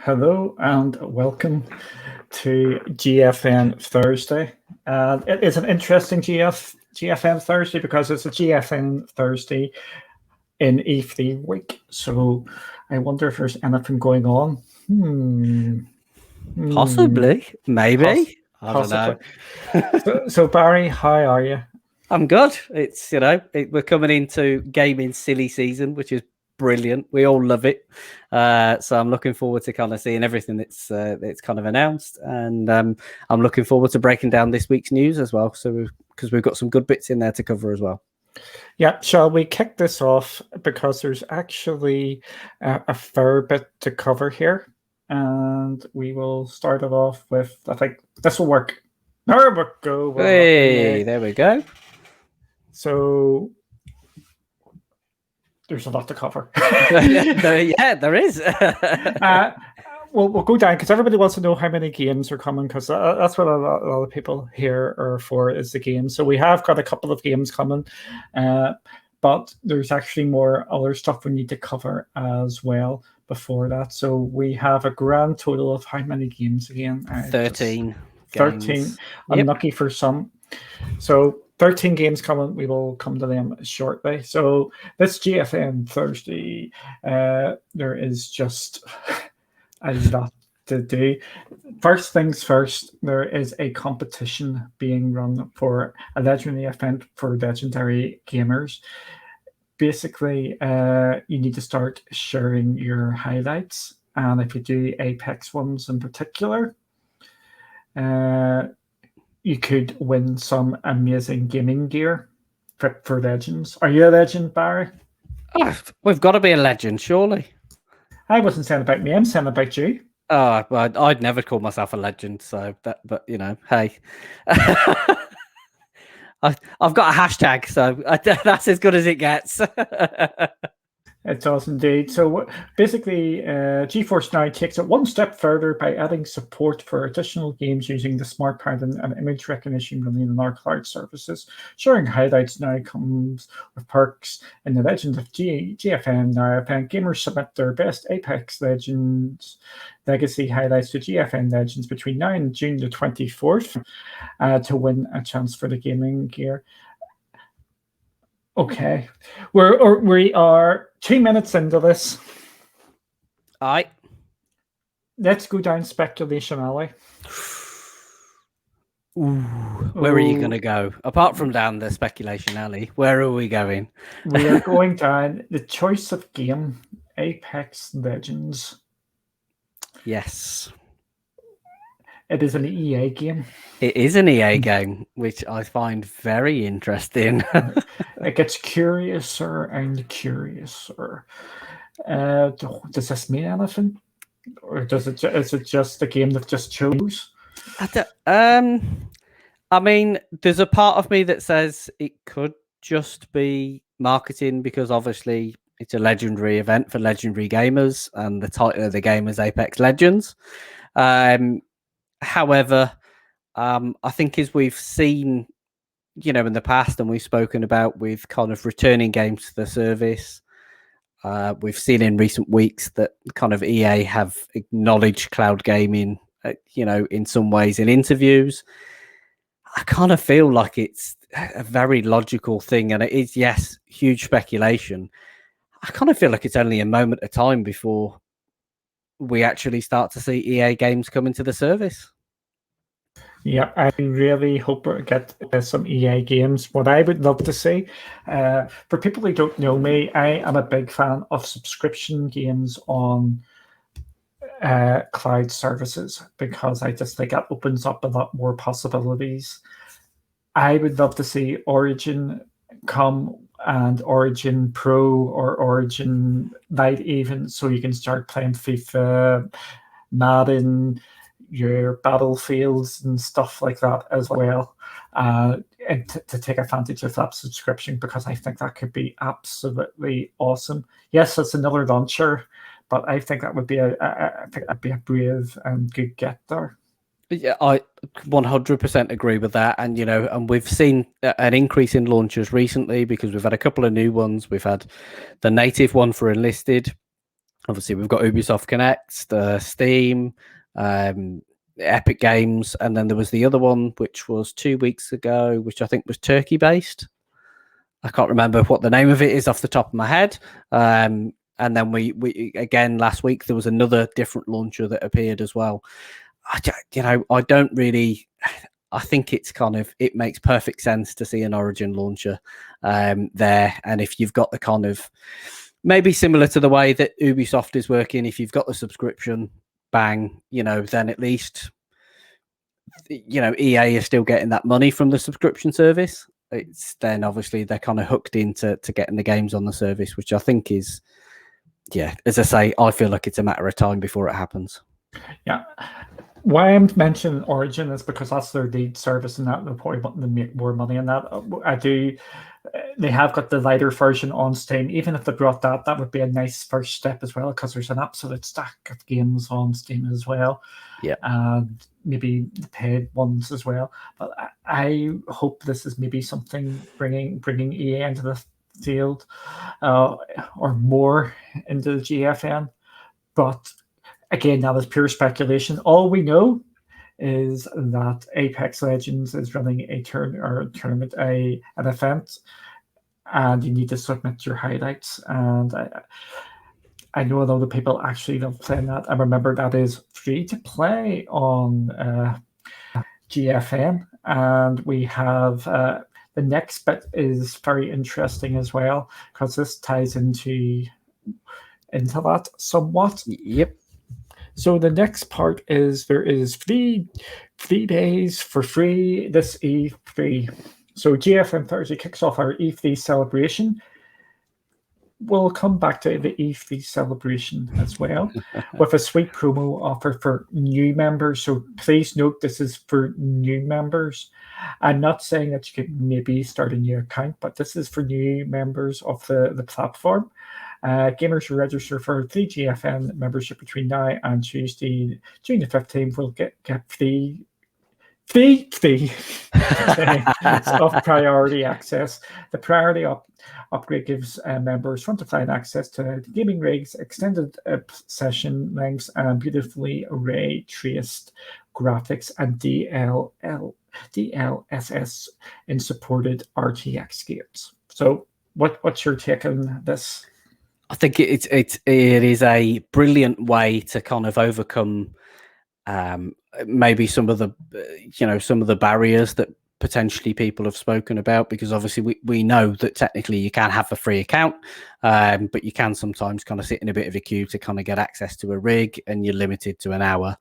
Hello and welcome to GFN Thursday. It is an interesting GFN Thursday because it's a GFN Thursday in E3 week. So I wonder if there's anything going on. Possibly, maybe. I don't know. So Barry, how are you? I'm good. It's we're coming into gaming silly season, which is brilliant. We all love it. So I'm looking forward to kind of seeing everything that's kind of announced, and I'm looking forward to breaking down this week's news as well. So because we've got some good bits in there to cover as well. Yeah, shall we kick this off because there's actually a fair bit to cover here, and we will start it off with, I think this will work. There we go. Hey, there we go. So there's a lot to cover. Yeah, there is. We'll go down because everybody wants to know how many games are coming, because that's what a lot of people here are for, is the games. So we have got a couple of games coming, but there's actually more other stuff we need to cover as well before that. So we have a grand total of how many games again? 13. 13. Unlucky for some. So 13 games coming. We will come to them shortly. So this GFN Thursday, there is just a lot to do. First things first, there is a competition being run for a legendary event for legendary gamers. Basically, you need to start sharing your highlights, and if you do Apex ones in particular, you could win some amazing gaming gear for legends. Are you a legend, Barry? Oh, we've got to be a legend, surely. I wasn't saying about me. I'm saying about you. Oh, well, I'd never call myself a legend. So, but hey, I've got a hashtag, so that's as good as it gets. It does indeed. So basically, GeForce Now takes it one step further by adding support for additional games using the smart pattern and image recognition running on our cloud services. Sharing highlights now comes with perks in the Legend of GFN Now event. Gamers submit their best Apex Legends legacy highlights to GFN Legends between now and June the 24th to win a chance for the gaming gear. Okay, we are 2 minutes into this. Aye. Let's go down speculation alley. Ooh, where are you going to go? Apart from down the speculation alley, where are we going? We are going down the choice of game, Apex Legends. Yes. It is an EA game. It is an EA game, which I find very interesting. It gets curiouser and curiouser. Does this mean anything? Or is it just a game that just chose? I mean, there's a part of me that says it could just be marketing, because obviously it's a legendary event for legendary gamers, and the title of the game is Apex Legends. However, I think as we've seen, in the past, and we've spoken about with kind of returning games to the service, we've seen in recent weeks that kind of EA have acknowledged cloud gaming, in some ways in interviews. I kind of feel like it's a very logical thing, and it is, yes, huge speculation. I kind of feel like it's only a moment of time before we actually start to see EA games come into the service. Yeah, I really hope we get some EA games. What I would love to see, for people who don't know me, I am a big fan of subscription games on cloud services, because I just think that opens up a lot more possibilities. I would love to see Origin come, and Origin Pro or Origin Lite even, so you can start playing FIFA, Madden, your Battlefields and stuff like that as well, and to take advantage of that subscription, because I think that could be absolutely awesome. Yes, it's another launcher, but I think that would be a brave and good get there. Yeah, I 100% agree with that. And, and we've seen an increase in launchers recently, because we've had a couple of new ones. We've had the native one for Enlisted, Obviously, we've got Ubisoft Connect, Steam, Epic Games, and then there was the other one, which was 2 weeks ago, which I think was Turkey-based. I can't remember what the name of it is off the top of my head. And then we again last week there was another different launcher that appeared as well. I don't really. I think it's it makes perfect sense to see an Origin launcher there, and if you've got the kind of maybe similar to the way that Ubisoft is working, if you've got the subscription, bang, then at least EA is still getting that money from the subscription service. It's then obviously they're kind of hooked into getting the games on the service, which I think is, as I say, I feel like it's a matter of time before it happens. Yeah. Why I'm mentioning Origin is because that's their lead service, and that they're probably wanting to make more money on that. They have got the lighter version on Steam. Even if they brought that would be a nice first step as well, because there's an absolute stack of games on Steam as well. Yeah, and maybe the paid ones as well. But I hope this is maybe something bringing EA into the field, or more into the GFN. But again, that is pure speculation. All we know is that Apex Legends is running a tournament, an event, and you need to submit your highlights. And I know a lot of people actually love playing that. I remember that is free to play on GFN, and we have the next bit is very interesting as well, because this ties into that somewhat. Yep. So the next part is there is 3 days for free this E3. So GFN Thursday kicks off our E3 celebration. We'll come back to the E3 celebration as well with a sweet promo offer for new members. So please note this is for new members. I'm not saying that you can maybe start a new account, but this is for new members of the platform. Gamers who register for 3GFN membership between now and Tuesday, June the 15th, will get free of priority access. The priority upgrade gives members front-of-line access to the gaming rigs, extended session lengths, and beautifully ray-traced graphics and DLSS in supported RTX games. So, what's your take on this? I think it is a brilliant way to kind of overcome maybe some of the barriers that potentially people have spoken about, because obviously we know that technically you can have a free account, but you can sometimes kind of sit in a bit of a queue to kind of get access to a rig, and you're limited to an hour.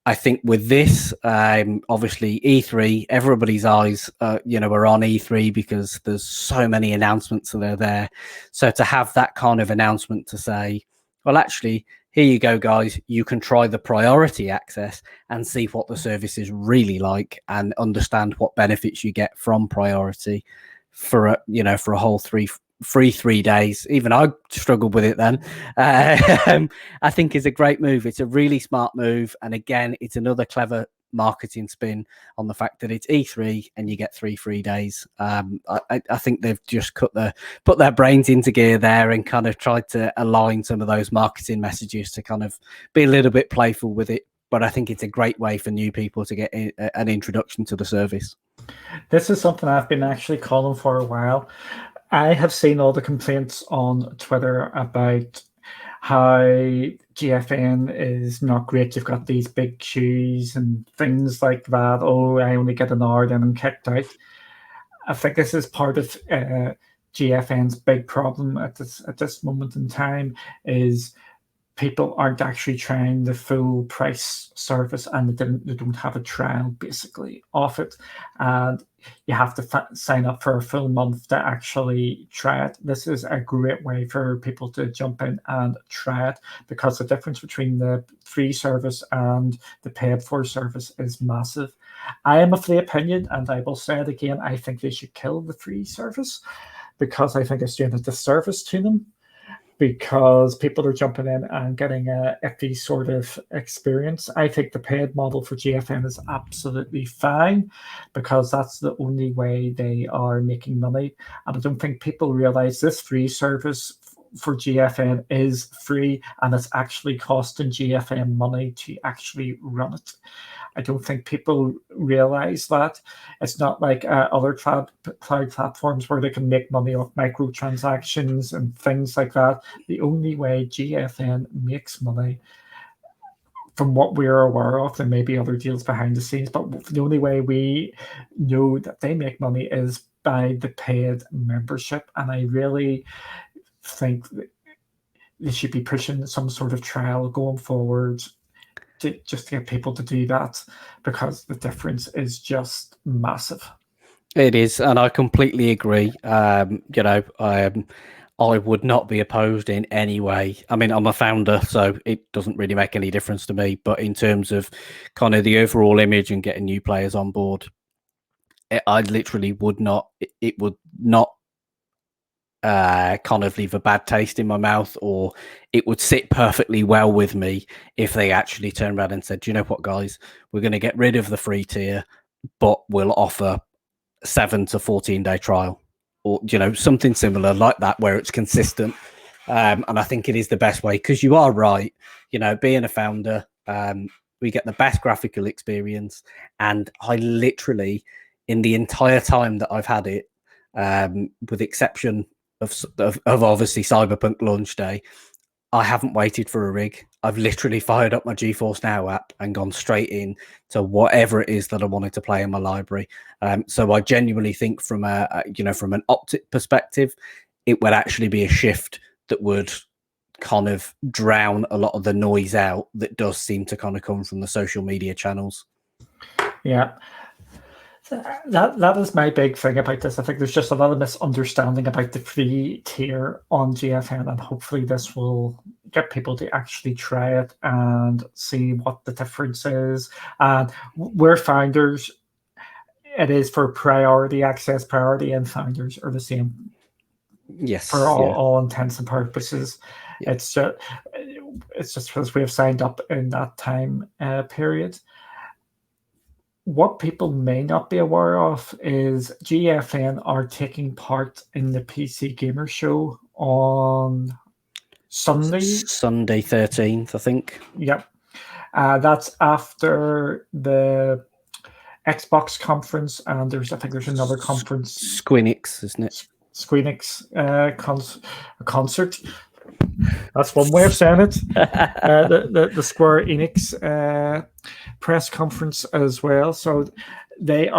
I think with this, obviously E3, everybody's eyes, are on E3 because there's so many announcements that are there. So to have that kind of announcement to say, well, actually, here you go, guys, you can try the priority access and see what the service is really like and understand what benefits you get from priority for a whole free 3 days. Even I struggled with it then. I think is a great move. It's a really smart move, and again, it's another clever marketing spin on the fact that it's E3 and you get 3 free days. I think they've just put their brains into gear there and kind of tried to align some of those marketing messages to kind of be a little bit playful with it. But I think it's a great way for new people to get an introduction to the service. This is something I've been actually calling for a while. I have seen all the complaints on Twitter about how GFN is not great. You've got these big queues and things like that. Oh, I only get an hour, then I'm kicked out. I think this is part of GFN's big problem at this moment in time, is people aren't actually trying the full price service, and they don't have a trial basically of it, and you have to sign up for a full month to actually try it. This is a great way for people to jump in and try it, because the difference between the free service and the paid for service is massive. I am of the opinion, and I will say it again, I think they should kill the free service, because I think it's doing a disservice to them, because people are jumping in and getting a iffy sort of experience. I think the paid model for GFN is absolutely fine, because that's the only way they are making money. And I don't think people realize this free service for GFN is free, and it's actually costing GFN money to actually run it. I don't think people realize that. It's not like other cloud platforms where they can make money off microtransactions and things like that. The only way GFN makes money, from what we're aware of, there may be other deals behind the scenes, but the only way we know that they make money is by the paid membership. And I really think that they should be pushing some sort of trial going forward just to get people to do that, because the difference is just massive. It is, and I completely agree. I would not be opposed in any way. I mean, I'm a founder, so it doesn't really make any difference to me. But in terms of kind of the overall image and getting new players on board, I literally would not. It would not kind of leave a bad taste in my mouth, or it would sit perfectly well with me if they actually turned around and said, "You know what, guys, we're going to get rid of the free tier, but we'll offer 7 to 14-day trial," or something similar like that, where it's consistent. And I think it is the best way, because you are right. Being a founder, we get the best graphical experience, and I literally, in the entire time that I've had it, with exception of obviously Cyberpunk launch day, I haven't waited for a rig. I've literally fired up my GeForce Now app and gone straight in to whatever it is that I wanted to play in my library. So I genuinely think from from an optic perspective, it would actually be a shift that would kind of drown a lot of the noise out that does seem to kind of come from the social media channels. Yeah. That is my big thing about this. I think there's just a lot of misunderstanding about the free tier on GFN, and hopefully this will get people to actually try it and see what the difference is. And we're founders. It is for priority access. Priority and founders are the same. Yes, for all intents and purposes. Yeah. It's just because we have signed up in that time period. What people may not be aware of is GFN are taking part in the PC Gamer Show on Sunday 13th, I think. Yep. That's after the Xbox conference, and I think there's another conference. Squeenix, isn't it? Squeenix concert. That's one way of saying it. The Square Enix press conference as well. So they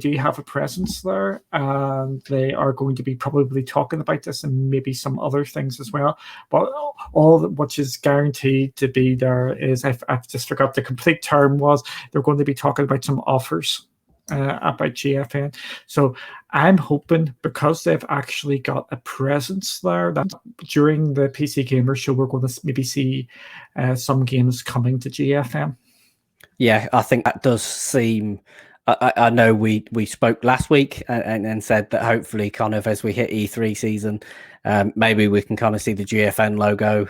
do have a presence there, and they are going to be probably talking about this and maybe some other things as well. But all which is guaranteed to be there is, I've just forgot the complete term was, they're going to be talking about some offers about GFN. So I'm hoping, because they've actually got a presence there, that during the PC Gamer Show we're going to maybe see some games coming to GFN. Yeah, I think that does seem. I know we spoke last week and said that hopefully, kind of as we hit E3 season, maybe we can kind of see the GFN logo,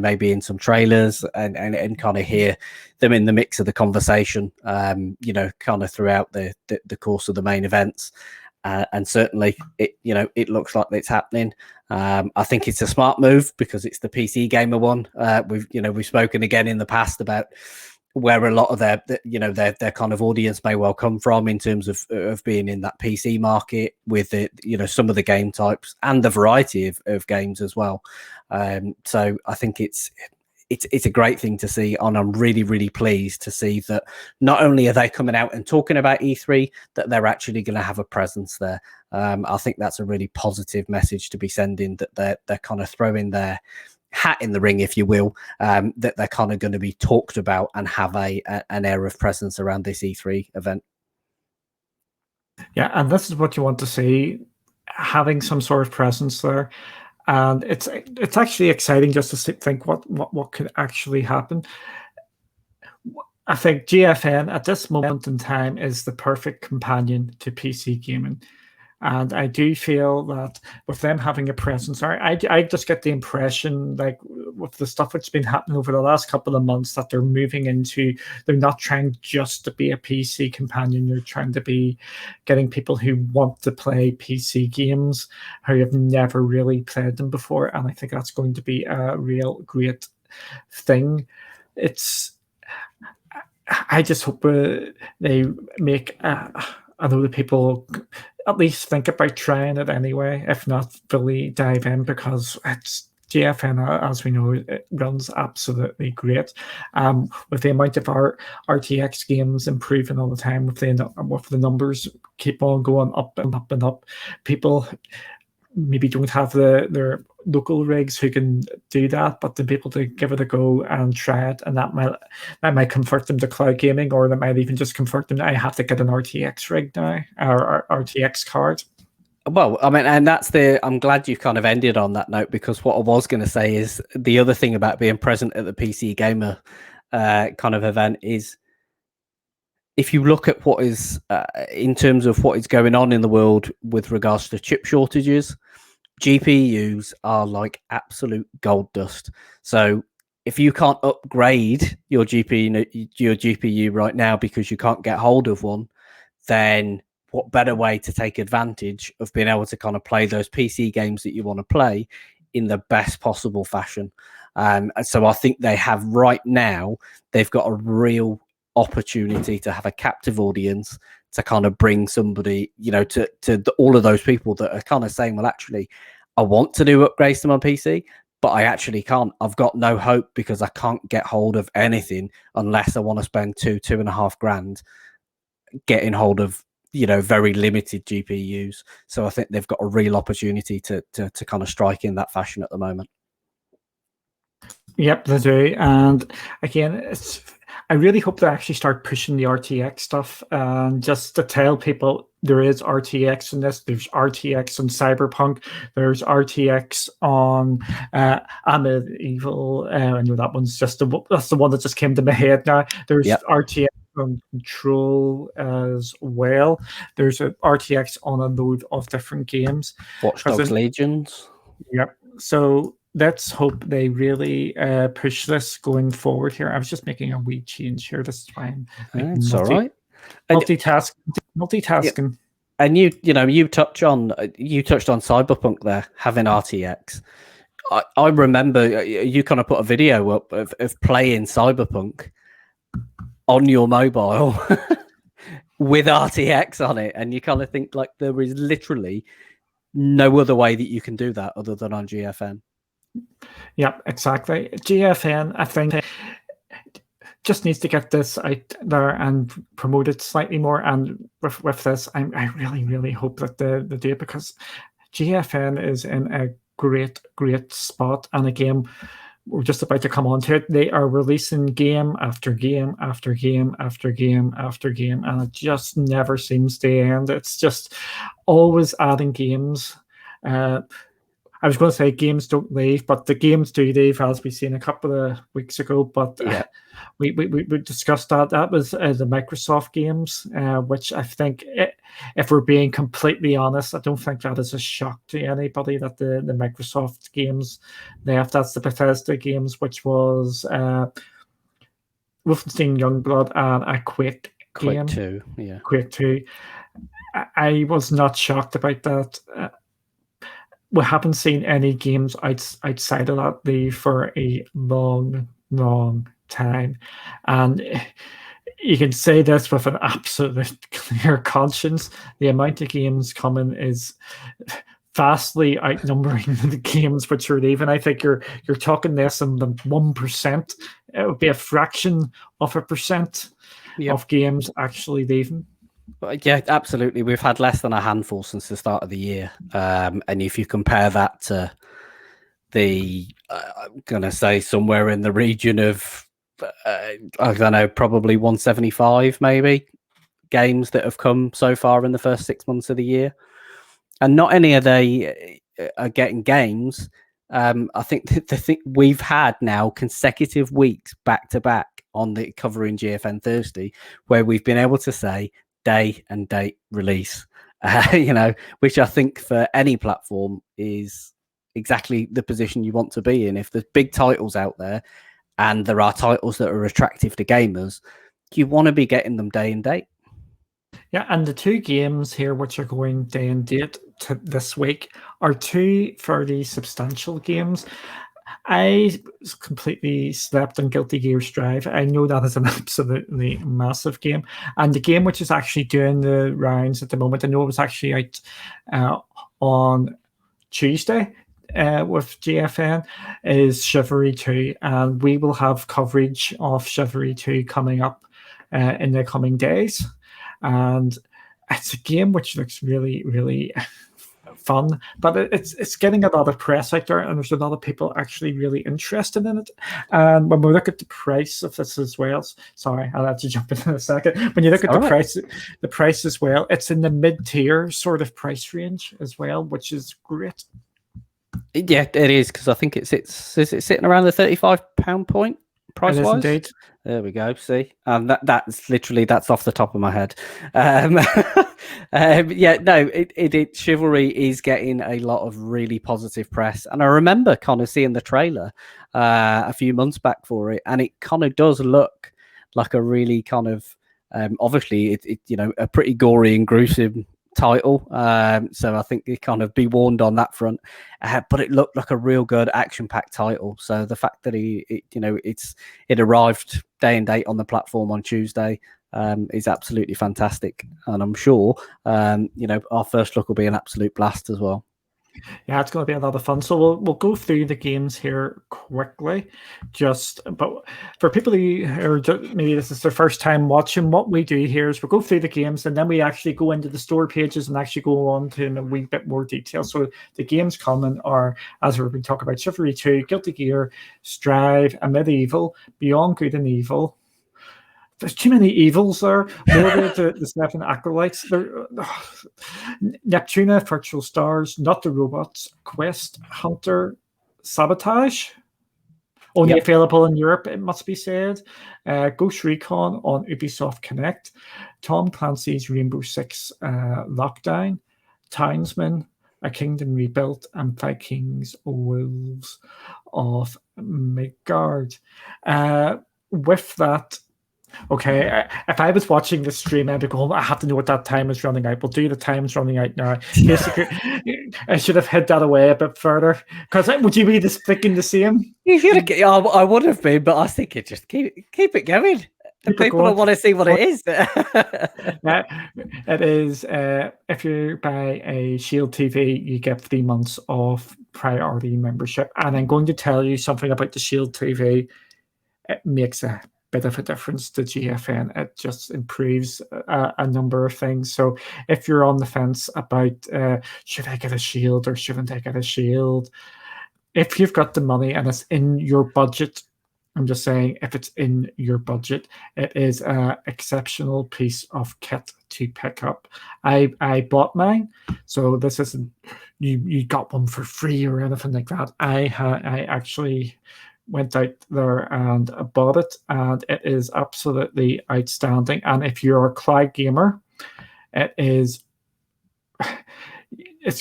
maybe in some trailers, and kind of hear them in the mix of the conversation, kind of throughout the course of the main events. And certainly, it looks like it's happening. I think it's a smart move because it's the PC gamer one. We've spoken again in the past about where a lot of their kind of audience may well come from in terms of being in that PC market with some of the game types and the variety of games as well. So I think it's a great thing to see, and I'm really, really pleased to see that not only are they coming out and talking about E3, that they're actually going to have a presence there. I think that's a really positive message to be sending, that they're kind of throwing their hat in the ring, if you will, that they're kind of going to be talked about and have an air of presence around this E3 event. Yeah, and this is what you want to see, having some sort of presence there. And it's actually exciting just to think what could actually happen. I think GFN at this moment in time is the perfect companion to PC gaming. And I do feel that with them having a presence, I just get the impression, like with the stuff that's been happening over the last couple of months, that they're moving into, they're not trying just to be a PC companion. They're trying to be getting people who want to play PC games, who have never really played them before. And I think that's going to be a real great thing. I just hope they make other people at least think about trying it anyway, if not fully dive in, because it's GFN, as we know, it runs absolutely great. With the amount of RTX games improving all the time, with the numbers keep on going up and up and up, people maybe don't have their local rigs who can do that, but to be able to give it a go and try it, and that might convert them to cloud gaming, or that might even just convert them. I have to get an RTX rig now, or RTX card. Well, I mean, and I'm glad you kind of ended on that note, because what I was going to say is the other thing about being present at the PC Gamer kind of event is, if you look at what is in terms of what is going on in the world with regards to chip shortages, GPUs are like absolute gold dust. So if you can't upgrade your GPU right now because you can't get hold of one, then what better way to take advantage of being able to kind of play those PC games that you want to play in the best possible fashion? So I think they have right now, they've got a real opportunity to have a captive audience, to kind of bring somebody, to all of those people that are kind of saying, well, actually, I want to do upgrades to my PC, but I actually can't. I've got no hope because I can't get hold of anything unless I want to spend $2,500 getting hold of, very limited GPUs. So I think they've got a real opportunity to kind of strike in that fashion at the moment. Yep, they do. And again, I really hope they actually start pushing the RTX stuff, and just to tell people there is RTX in this. There's RTX on Cyberpunk. There's RTX on Amityville. I know that one's that's the one that just came to my head now. There's RTX on Control as well. There's a RTX on a load of different games. Watch Dogs Legions. Yep. So let's hope they really push this going forward here. I was just making a wee change here. This is why I'm it's all right. Multitasking. And you touched on Cyberpunk there having RTX. I remember you kind of put a video up of playing Cyberpunk on your mobile with RTX on it, and you kind of think like there is literally no other way that you can do that other than on GFN. Yeah, exactly. GFN, I think, just needs to get this out there and promote it slightly more. And with this, I really, really hope that they do it, because GFN is in a great, great spot. And again, we're just about to come on to it. They are releasing game after game after game after game after game, and it just never seems to end. It's just always adding games. I was going to say games don't leave, but the games do leave, as we've seen a couple of weeks ago. But we discussed that. That was the Microsoft games, which I think, if we're being completely honest, I don't think that is a shock to anybody that the Microsoft games left. That's the Bethesda games, which was Wolfenstein Youngblood and a Quake game. Quake 2, yeah. Quake 2. I was not shocked about that. We haven't seen any games outside of that leave for a long, long time. And you can say this with an absolute clear conscience. The amount of games coming is vastly outnumbering the games which are leaving. I think you're talking less than 1%. It would be a fraction of a percent of games actually leaving. Yeah, absolutely. We've had less than a handful since the start of the year. And if you compare that to I'm going to say somewhere in the region of, I don't know, probably 175 maybe games that have come so far in the first 6 months of the year. And not any of they are getting games. I think we've had now consecutive weeks back to back on the covering GFN Thursday where we've been able to say day and date release. which I think for any platform is exactly the position you want to be in. If there's big titles out there and there are titles that are attractive to gamers, you want to be getting them day and date. Yeah, and the two games here which are going day and date this week are two fairly substantial games. I completely slept on Guilty Gear Strive. I know that is an absolutely massive game. And the game which is actually doing the rounds at the moment, I know it was actually out on Tuesday with GFN, is Chivalry 2. And we will have coverage of Chivalry 2 coming up in the coming days. And it's a game which looks really, really fun, but it's getting a lot of press out there, and there's a lot of people actually really interested in it. And when we look at the price of this as well, sorry, I'll have to jump in a second. When you look at the price as well, it's in the mid-tier sort of price range as well, which is great. Yeah, it is, because I think is it sitting around the £35 point price wise? Indeed. There we go. See, that's off the top of my head. Chivalry is getting a lot of really positive press, and I remember kind of seeing the trailer a few months back for it, and it kind of does look like a really kind of obviously a pretty gory and gruesome title, so I think you kind of be warned on that front, but it looked like a real good action-packed title. So the fact that it arrived day and date on the platform on Tuesday is absolutely fantastic, and I'm sure our first look will be an absolute blast as well. Yeah, it's going to be a lot of fun. So we'll go through the games here quickly. But for people who are maybe this is their first time watching, what we do here is we'll go through the games, and then we actually go into the store pages and actually go on to in a wee bit more detail. So the games coming are, as we've been talking about, Chivalry 2, Guilty Gear, Strive, A Medieval, Beyond Good and Evil. There's too many evils there. More of the 7 acolytes. Neptuna, Virtual Stars, Not the Robots, Quest, Hunter, Sabotage. Only available in Europe, it must be said. Ghost Recon on Ubisoft Connect. Tom Clancy's Rainbow Six Lockdown. Townsman, A Kingdom Rebuilt, and Vikings Wolves of Midgard. With that, okay, if I was watching this stream, I'd be going, I have to know what that time is running out. We'll do the time's running out now. Basically, I should have hid that away a bit further. Because would you be thinking the same? You should have. I would have been, but I was thinking just keep it going. People don't want to see what it is. Yeah, it is. If you buy a Shield TV, you get 3 months of priority membership. And I'm going to tell you something about the Shield TV. It makes a bit of a difference to GFN. It just improves a number of things. So if you're on the fence about should I get a Shield or shouldn't I get a Shield, if you've got the money and it's in your budget, I'm just saying, if it's in your budget, it is an exceptional piece of kit to pick up. I bought mine, so this isn't you got one for free or anything like that. I actually went out there and bought it, and it is absolutely outstanding. And if you're a cloud gamer, it's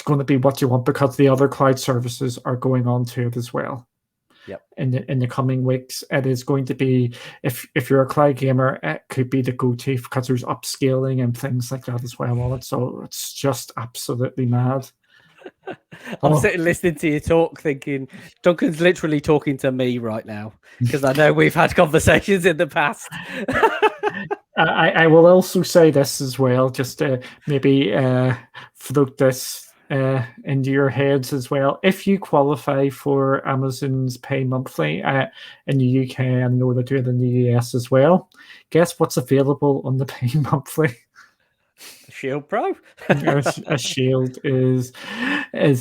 going to be what you want, because the other cloud services are going on to it as well. Yep. In the coming weeks, it is going to be, if you're a cloud gamer, it could be the go-to, because there's upscaling and things like that as well on it. So it's just absolutely mad. I'm sitting listening to you talk, thinking Duncan's literally talking to me right now, because I know we've had conversations in the past. I will also say this as well, just to maybe float this into your heads as well. If you qualify for Amazon's Pay Monthly in the UK, and I know they do it in the US as well, guess what's available on the Pay Monthly? Shield Pro. A Shield is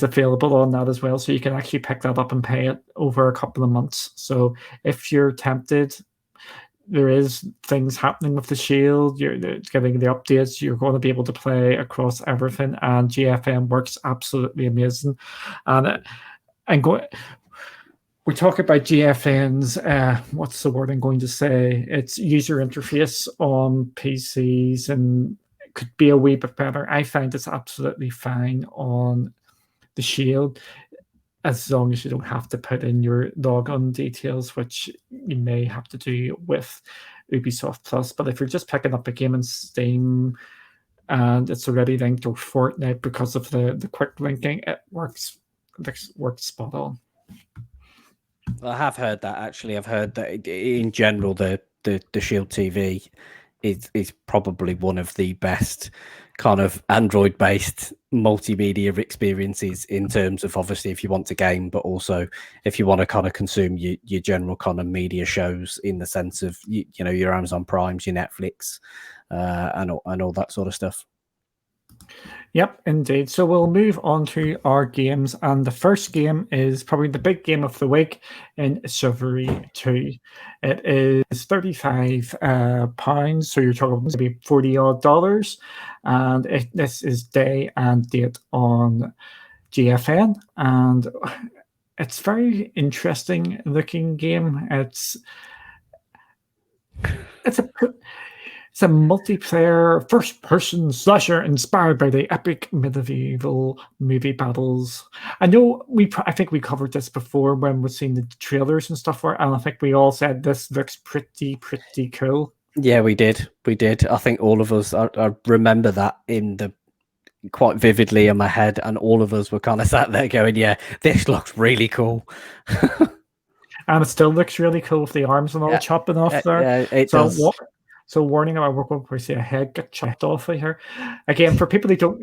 available on that as well, so you can actually pick that up and pay it over a couple of months. So if you're tempted, there is things happening with the Shield. You're getting the updates. You're going to be able to play across everything, and GFM works absolutely amazing. And we talk about GFN's what's the word I'm going to say? It's user interface on PCs and could be a wee bit better. I find it's absolutely fine on the Shield, as long as you don't have to put in your login details, which you may have to do with Ubisoft Plus. But if you're just picking up a game in Steam and it's already linked, or Fortnite, because of the quick linking, it works spot on. I have heard that, actually. I've heard that in general, the Shield TV is probably one of the best kind of Android-based multimedia experiences, in terms of, obviously, if you want to game, but also if you want to kind of consume your general kind of media shows, in the sense of your Amazon Primes, your Netflix, and all that sort of stuff. Yep, indeed. So we'll move on to our games, and the first game is probably the big game of the week in Chivalry 2. It is £35, so you're talking maybe $40 odd, and this is day and date on GFN, and it's very interesting looking game. It's a multiplayer first-person slasher inspired by the epic medieval movie battles. I think we covered this before when we've seen the trailers and stuff, and I think we all said this looks pretty cool. Yeah, we did. I think all of us, I remember that quite vividly in my head, and all of us were kind of sat there going, yeah, this looks really cool. And it still looks really cool with the arms and all chopping off there. Yeah, it does. So warning about work where see a head get chopped off of here. Again, for people who don't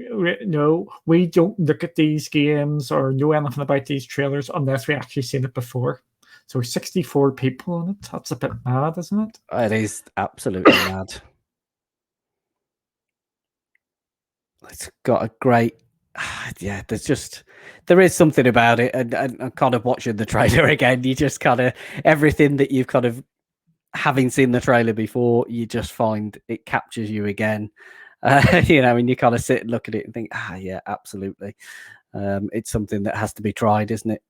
know, we don't look at these games or know anything about these trailers unless we actually seen it before. So 64 people on it. That's a bit mad, isn't it? It is absolutely mad. It's got a great... Yeah, there is something about it, and kind of watching the trailer again, you just kind of, everything that you've kind of, having seen the trailer before, you just find it captures you again. And you kind of sit and look at it and think, yeah, absolutely. It's something that has to be tried, isn't it?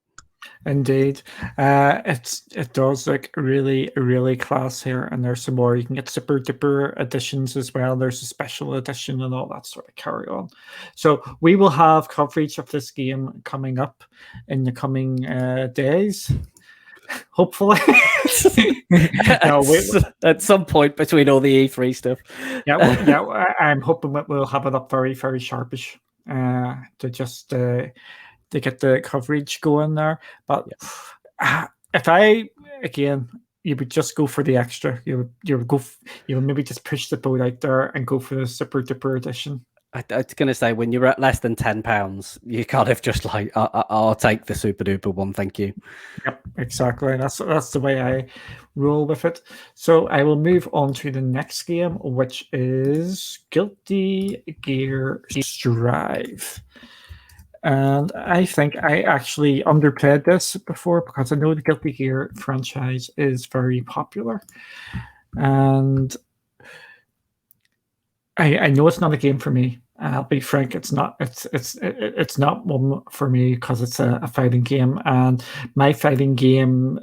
Indeed. It does look really class here, and there's some more. You can get super duper editions as well. There's a special edition and all that sort of carry on. So we will have coverage of this game coming up in the coming days, hopefully. At some point between all the E3 stuff. I'm hoping that we'll have it up very sharpish to just to get the coverage going there. But if you would just go for the extra. You would maybe just push the boat out there and go for the super duper edition. I was going to say, when you're at less than £10, you kind of just like, I'll take the super duper one, thank you. Yep, exactly. That's the way I roll with it. So I will move on to the next game, which is Guilty Gear Strive. And I think I actually underplayed this before, because I know the Guilty Gear franchise is very popular. And I know it's not a game for me. I'll be frank, it's not. It's not one for me, because it's a fighting game, and my fighting game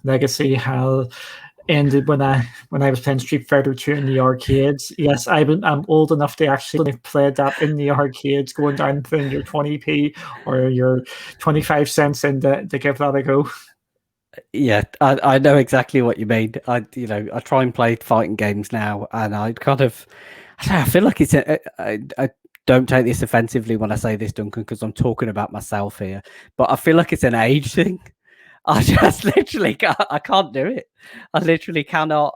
legacy has ended when I was playing Street Fighter 2 in the arcades. Yes, I'm old enough to actually have played that in the arcades, going down to your 20p or your 25 cents in to give that a go. Yeah, I know exactly what you mean. I try and play fighting games now, and I feel like it's I don't take this offensively when I say this, Duncan, because I'm talking about myself here, but I feel like it's an age thing. I just literally can't do it. I literally cannot.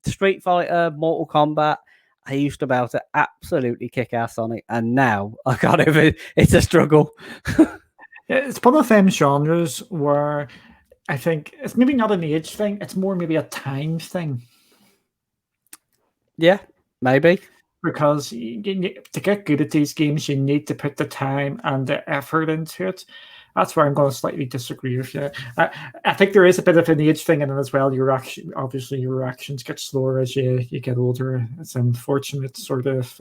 Street Fighter, Mortal Kombat, I used to be able to absolutely kick ass on it, and now I can't even. It's a struggle. It's one of them genres where I think it's maybe not an age thing. It's more maybe a time thing. Yeah, maybe. Because to get good at these games, you need to put the time and the effort into it. That's where I'm going to slightly disagree with you. I think there is a bit of an age thing in it as well. Your reactions get slower as you get older. It's an unfortunate sort of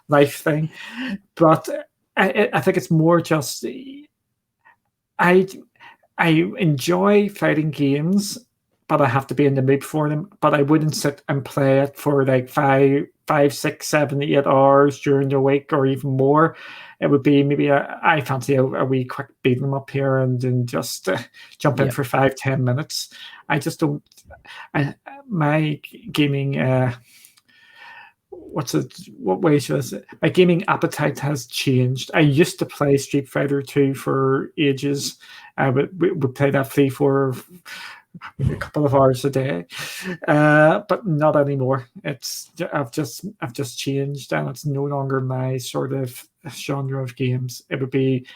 life thing. But I think it's more just I enjoy fighting games, but I have to be in the mood for them. But I wouldn't sit and play it for like 5, 6, 7, 8 hours during the week or even more. It would be maybe I fancy a wee quick beat 'em up here and then just jump in for 5, 10 minutes. I just don't. My gaming. What way should I say? My gaming appetite has changed. I used to play Street Fighter 2 for ages. I would play that 3-4 a couple of hours a day, but not anymore. I've just changed, and it's no longer my sort of genre of games. It would be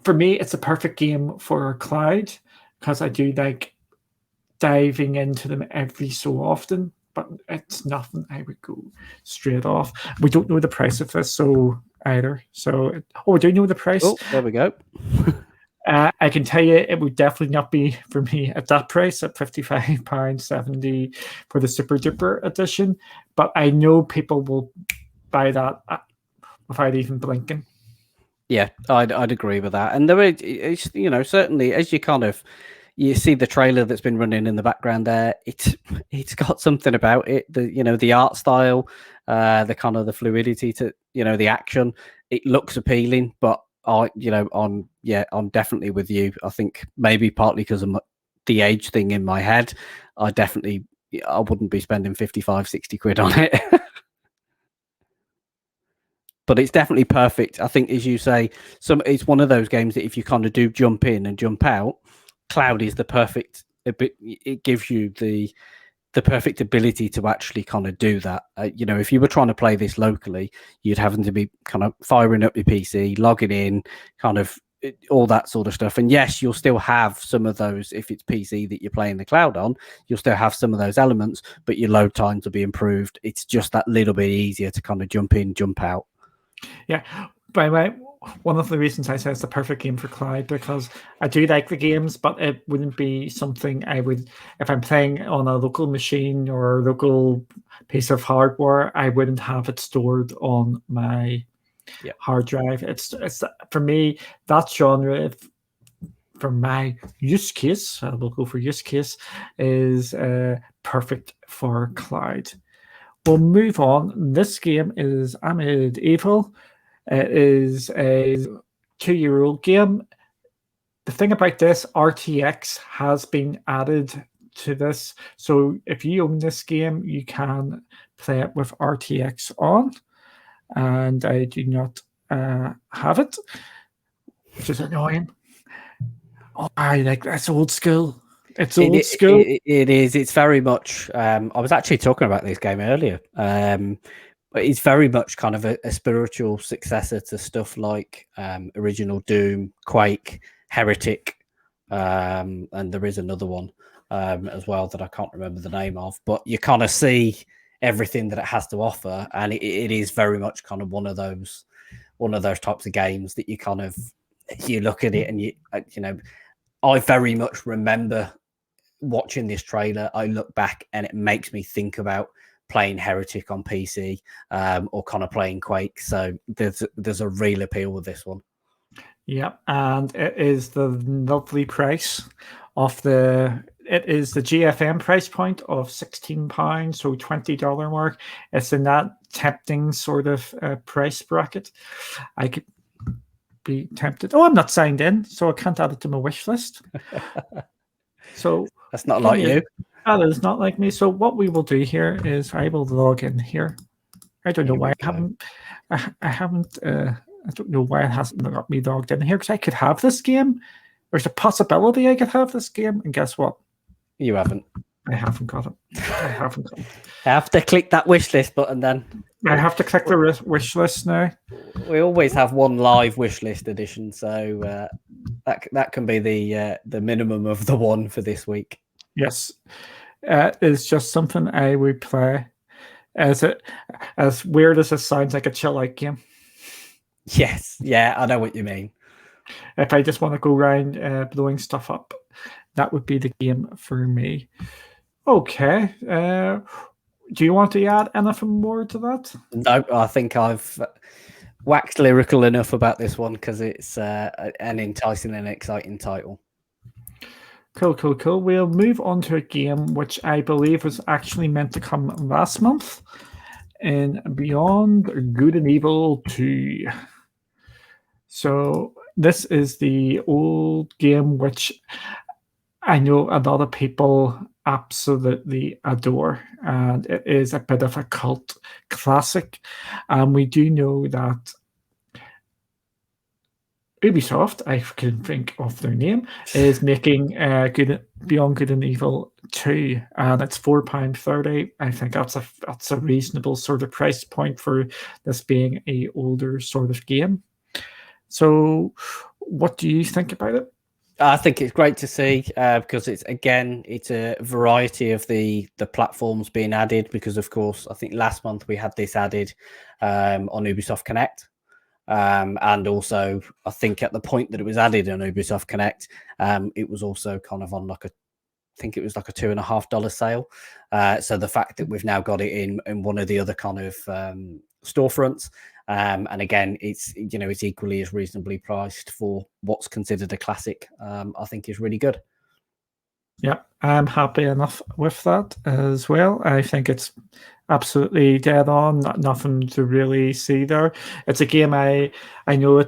for me. It's a perfect game for cloud because I do like diving into them every so often, but it's nothing I would go straight off. We don't know the price of this, either. We do know the price. Oh, there we go. I can tell you it would definitely not be for me at that price, at £55.70 for the Super Duper edition. But I know people will buy that without even blinking. Yeah, I'd agree with that. And there is, certainly as you see the trailer that's been running in the background there, it's got something about it. The art style, the kind of the fluidity to the action. It looks appealing, but I'm definitely with you. I think maybe partly because of the age thing in my head, I wouldn't be spending 55, 60 quid on it. But it's definitely perfect. I think, as you say, it's one of those games that if you kind of do jump in and jump out, cloud is the perfect. It gives you the perfect ability to actually kind of do that. If you were trying to play this locally, you'd having to be kind of firing up your PC, logging in, kind of all that sort of stuff. And yes, you'll still have some of those. If it's PC that you're playing the cloud on, you'll still have some of those elements, but your load times will be improved. It's just that little bit easier to kind of jump in, jump out. Yeah. By the way, one of the reasons I say it's the perfect game for cloud, because I do like the games, but it wouldn't be something I would, if I'm playing on a local machine or a local piece of hardware, I wouldn't have it stored on my hard drive. It's for me, that genre, for my use case, we'll go for use case, is perfect for cloud. We'll move on. This game is Amid Evil. It is a 2-year-old game. The thing about this, RTX has been added to this. So if you own this game, you can play it with RTX on. And I do not have it, which is annoying. Oh, that's old school. It's old school. It is. It's very much. I was actually talking about this game earlier. But it's very much kind of a spiritual successor to stuff like original Doom, Quake, Heretic, and there is another one as well that I can't remember the name of. But you kind of see everything that it has to offer, and it is very much kind of one of those types of games that you look at it and I very much remember watching this trailer. I look back and it makes me think about playing Heretic on PC or kind of playing Quake. So there's a real appeal with this one. Yeah, and it is the lovely price of it is the GFM price point of £16, so $20 mark. It's in that tempting sort of price bracket. I could be tempted. Oh, I'm not signed in, so I can't add it to my wish list. So that's not like you. That is not like me. So what we will do here is I will log in here. I don't know why I haven't. I don't know why it hasn't got me logged in here, because I could have this game. There's a possibility I could have this game, and guess what? You haven't. I haven't got it. I haven't got it. I have to click that wish list button then. I have to click the wish list now. We always have one live wish list edition, so that can be the minimum of the one for this week. Yes, it's just something I would play. As weird as it sounds, like a chill-out game. Yes, yeah, I know what you mean. If I just want to go around blowing stuff up, that would be the game for me. Okay. Do you want to add anything more to that? No, I think I've waxed lyrical enough about this one because it's an enticing and exciting title. Cool. We'll move on to a game which I believe was actually meant to come last month in Beyond Good and Evil 2. So this is the old game which I know a lot of people absolutely adore, and it is a bit of a cult classic. And we do know that Ubisoft, I can think of their name, is making Beyond Good and Evil 2, and it's £4.30. I think that's a reasonable sort of price point for this being a older sort of game. So, what do you think about it? I think it's great to see because it's a variety of the platforms being added. Because of course, I think last month we had this added on Ubisoft Connect. And also, I think at the point that it was added on Ubisoft Connect, it was also kind of on like I think it was like a $2.50 sale. So the fact that we've now got it in one of the other kind of storefronts, and again, it's equally as reasonably priced for what's considered a classic. I think is really good. Yeah, I'm happy enough with that as well. I think it's absolutely dead on. Nothing to really see there. It's a game I know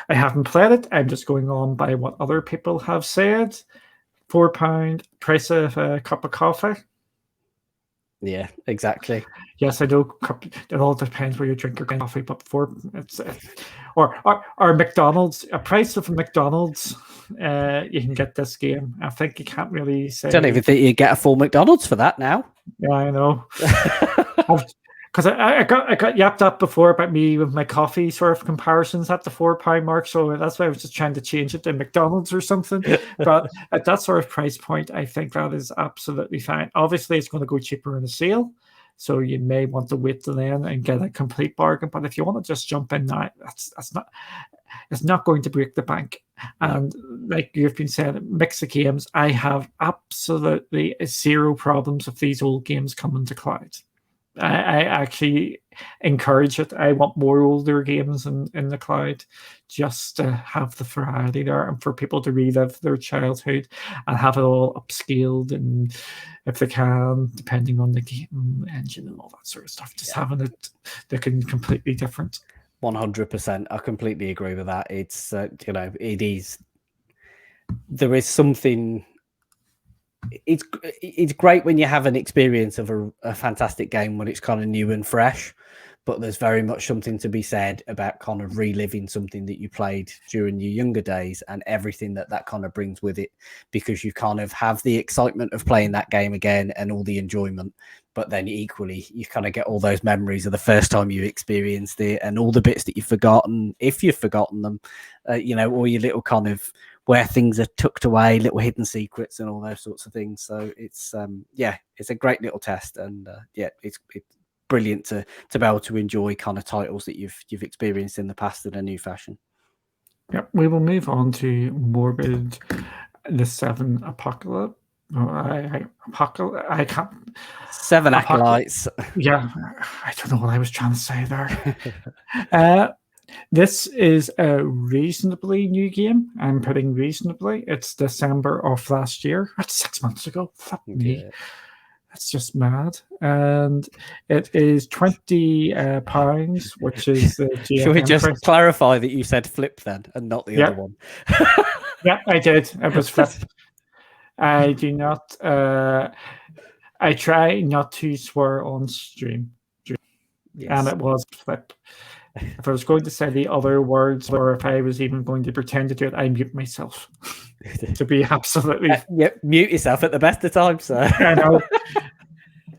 I haven't played it. I'm just going on by what other people have said. £4 price of a cup of coffee. Yeah, exactly. Yes, I know. It all depends where you drink your coffee, but or McDonald's, a price of a McDonald's, you can get this game. I think you can't really say. Don't even think you get a full McDonald's for that now. Yeah, I know. Because I got yapped at before about me with my coffee sort of comparisons at the £4 mark, so that's why I was just trying to change it to McDonald's or something. But at that sort of price point, I think that is absolutely fine. Obviously, it's going to go cheaper in a sale, so you may want to wait till then and get a complete bargain. But if you want to just jump in now, it's not going to break the bank. And like you've been saying, mix of games, I have absolutely zero problems with these old games coming to cloud. I actually encourage it. I want more older games in the cloud just to have the variety there and for people to relive their childhood and have it all upscaled, and if they can, depending on the game engine and all that sort of stuff, just having it looking completely different. 100%. I completely agree with that. It's it is. There is something. It's great when you have an experience of a fantastic game when it's kind of new and fresh, but there's very much something to be said about kind of reliving something that you played during your younger days and everything that kind of brings with it, because you kind of have the excitement of playing that game again and all the enjoyment, but then equally you kind of get all those memories of the first time you experienced it and all the bits that you've forgotten, if you've forgotten them, all your little kind of where things are tucked away, little hidden secrets and all those sorts of things. So it's it's a great little test, and it's brilliant to be able to enjoy kind of titles that you've experienced in the past in a new fashion. Yeah, we will move on to Morbid the Seven Apocalypse. I can't. Seven Acolytes. Yeah, I don't know what I was trying to say there. This is a reasonably new game. I'm putting reasonably. It's December of last year. That's 6 months ago. Fuck me. That's just mad. And it is £20, which is the GFM. Should we just clarify that you said flip then and not the other one? Yeah, I did. It was flip. I do not. I try not to swear on stream. Yes. And it was flip. If I was going to say the other words, or if I was even going to pretend to do it, I mute myself. To be absolutely... mute yourself at the best of times, sir. I know.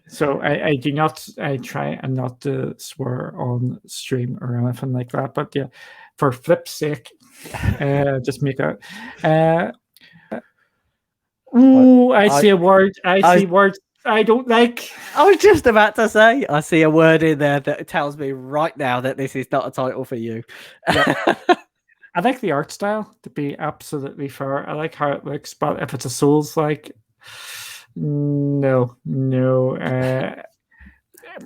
So I do not... I try and not to swear on stream or anything like that. But yeah, for flip's sake, just make it... I see a word. I see words I don't like. I was just about to say, I see a word in there that tells me right now that this is not a title for you. Yeah. I like the art style, to be absolutely fair. I like how it looks, but if it's a Souls-like, no.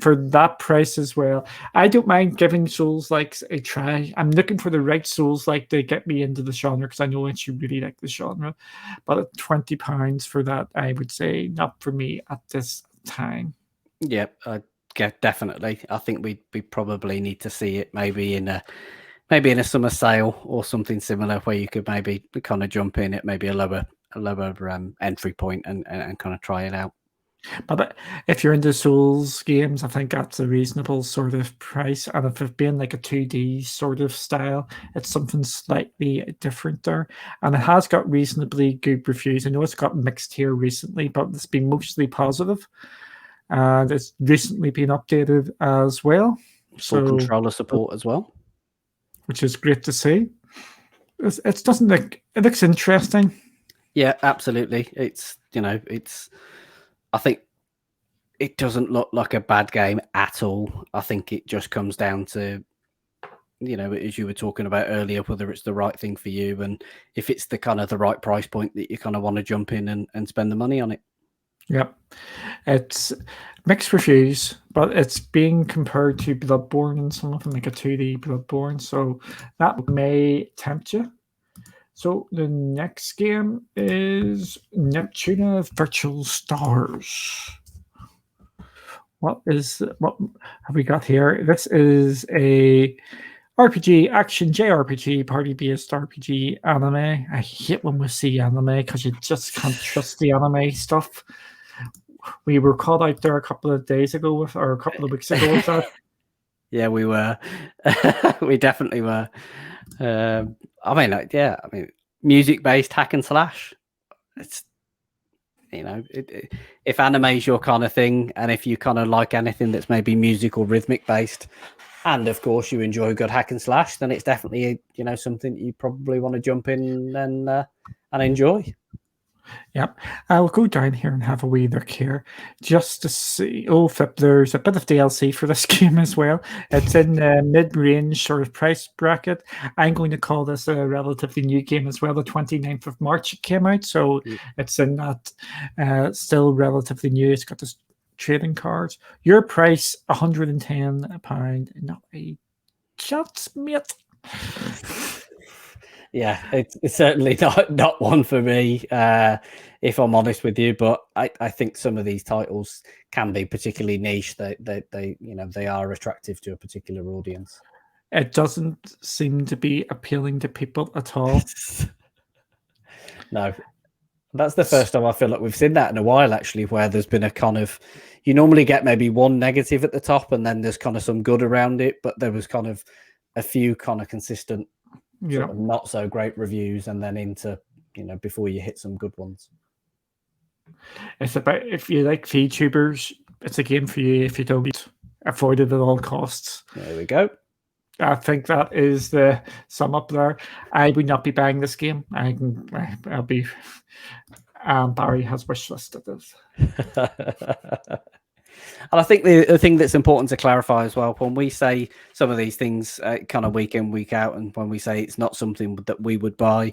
for that price as well, I don't mind giving Souls-likes a try. I'm looking for the right Souls-like to get me into the genre because I know that you really like the genre. But at £20 for that, I would say not for me at this time. Yeah, definitely. I think we probably need to see it maybe in a summer sale or something similar where you could maybe kind of jump in at maybe a lower entry point and kind of try it out. But if you're into Souls games, I think that's a reasonable sort of price. And if it's been like a 2D sort of style, it's something slightly different there. And it has got reasonably good reviews. I know it's got mixed here recently, but it's been mostly positive. And it's recently been updated as well. Full controller support as well, which is great to see. It doesn't look. It looks interesting. Yeah, absolutely. It's I think it doesn't look like a bad game at all. I think it just comes down to, as you were talking about earlier, whether it's the right thing for you and if it's the kind of the right price point that you kind of want to jump in and spend the money on it. Yep. It's mixed reviews, but it's being compared to Bloodborne and some of them, like a 2D Bloodborne. So that may tempt you. So the next game is Neptuna Virtual Stars. What have we got here? This is a RPG, action JRPG, party-based RPG anime. I hate when we see anime because you just can't trust the anime stuff. We were called out there a couple of days ago or a couple of weeks ago with that. Yeah, we were. We definitely were. Music-based hack and slash. It's if anime is your kind of thing, and if you kind of like anything that's maybe music or rhythmic based, and of course you enjoy good hack and slash, then it's definitely something that you probably want to jump in and enjoy. Yep, I'll go down here and have a wee look here just to see. Oh, flip! There's a bit of DLC for this game as well. It's in the mid-range sort of price bracket. I'm going to call this a relatively new game as well. The 29th of March it came out, so it's in that still relatively new. It's got this trading cards. Your price £110. Not a chance, mate. Yeah, it's certainly not one for me, if I'm honest with you. But I think some of these titles can be particularly niche. They are attractive to a particular audience. It doesn't seem to be appealing to people at all. No, that's the first time I feel like we've seen that in a while, actually, where there's been a kind of, you normally get maybe one negative at the top and then there's kind of some good around it, but there was kind of a few kind of consistent sort of not so great reviews, and then into before you hit some good ones. It's about, if you like VTubers, it's a game for you. If you don't, avoid it at all costs. There we go. I think that is the sum up there. I would not be buying this game. I'll be. Barry has wish listed this. And I think the thing that's important to clarify as well, when we say some of these things kind of week in, week out, and when we say it's not something that we would buy,